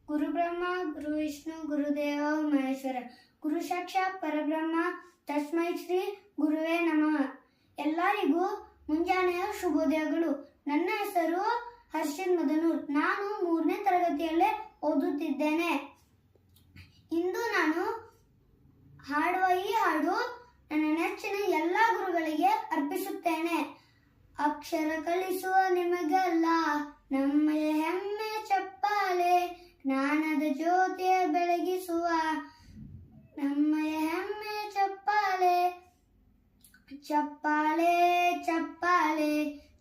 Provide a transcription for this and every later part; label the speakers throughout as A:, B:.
A: ಗುರು ಬ್ರಹ್ಮ ಗುರು ವಿಷ್ಣು ಗುರುದೇವ ಮಹೇಶ್ವರ ಗುರು ಸಾಕ್ಷಾತ್ ಪರಬ್ರಹ್ಮ ತಸ್ಮೈ ಶ್ರೀ ಗುರುವೇ ನಮಃ. ಎಲ್ಲರಿಗೂ ಮುಂಜಾನೆಯ ಶುಭೋದಯಗಳು. ನನ್ನ ಹೆಸರು ಹರ್ಷಿತ್ ಮದನೂರ್. ನಾನು 3ನೇ ತರಗತಿಯಲ್ಲೇ ಓದುತ್ತಿದ್ದೇನೆ. ಇಂದು ನಾನು ಹಾಡುವ ಈ ಹಾಡು ನನ್ನ ನೆಚ್ಚಿನ ಎಲ್ಲ ಗುರುಗಳಿಗೆ ಅರ್ಪಿಸುತ್ತೇನೆ. ಅಕ್ಷರ ಕಲಿಸುವ ನಿಮಗೆಲ್ಲ ನಮ್ಮಯ ಹೆಮ್ಮೆ ಚಪ್ಪಾಳೆ, ಜ್ಞಾನದ ಜ್ಯೋತಿಯ ಬೆಳಗಿಸುವ ನಮ್ಮಯ ಹೆಮ್ಮೆ ಚಪ್ಪಾಳೆ. ಚಪ್ಪಾಳೆ ಚಪ್ಪಾಳೆ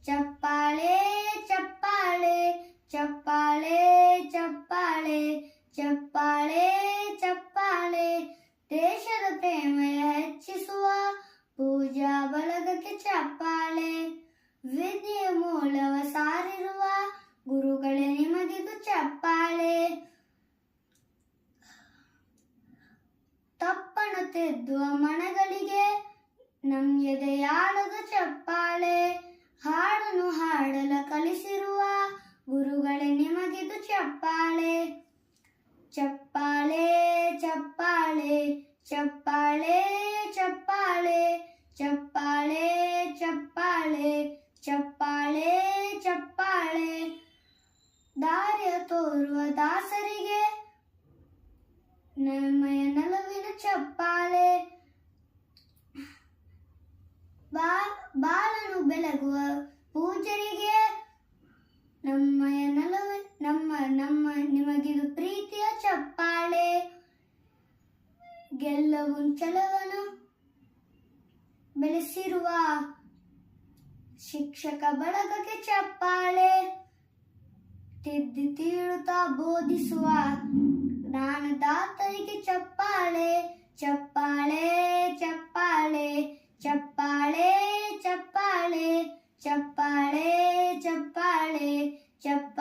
A: ಚಪ್ಪಾಳೆ ಚಪ್ಪಾಳೆ ಚಪ್ಪಾಳೆ ಚಪ್ಪಾಳೆ ಚಪ್ಪಾಳೆ ಚಪ್ಪಾಳೆ. ದೇಶದ ಪ್ರೇಮಯ ಹೆಚ್ಚಿಸುವ ಪೂಜಾ ಬಳಗಕ್ಕೆ ಚಪ್ಪಾಳೆ. ವಿದ್ಯೆಯ ಮೂಲವ ಸಾರಿರುವ ಗುರುಗಳೇ ನಿಮಗಿದು ಚಪ್ಪಾಳೆ. ತಪ್ಪನ್ನು ತಿದ್ದುವ ಮನಗಳಿಗೆ ನಮ್ಯದೆಯಾಳದ ಚಪ್ಪಾಳೆ. ಹಾಡನ್ನು ಹಾಡಲ ಕಲಿಸಿರುವ ಗುರುಗಳೇ ನಿಮಗಿದು ಚಪ್ಪಾಳೆ. ಚಪ್ಪಾಳೆ ಚಪ್ಪಾಳೆ ಚಪ್ಪಾಳೆ ಚಪ್ಪಾಳೆ ಚಪ್ಪಾಳೆ ಚಪ್ಪಾಳೆ ಚಪ್ಪಾಳೆ ಚಪ್ಪಾಳೆ. ದಾರಿಯ ತೋರುವ ದಾಸರಿಗೆ ನಮ್ಮಯ ನಲುವಿನ ಚಪ್ಪಾಳೆ. ಬಾಲನು ಬೆಳಗುವ ಪೂಜರಿಗೆ ನಮ್ಮಯ ನಲುವಿ ನಮ್ಮ ನಿಮಗಿದು ಪ್ರೀತಿಯ ಚಪ್ಪಾಳೆ. ಗೆಲ್ಲವು ಛಲವನ್ನು ಬೆಳೆಸಿರುವ ಶಿಕ್ಷಕ ಬಳಗಕ್ಕೆ ಚಪ್ಪಾಳೆ. ತಿದ್ದಿ ತೀಳುತ್ತಾ ಬೋಧಿಸುವ ಜ್ಞಾನದಾತರಿಗೆ ಚಪ್ಪಾಳೆ. ಚಪ್ಪಾಳೆ ಚಪ್ಪಾಳೆ ಚಪ್ಪಾಳೆ ಚಪ್ಪಾಳೆ ಚಪ್ಪಾಳೆ ಚಪ್ಪಾಳೆ ಚಪ್ಪಾಳೆ.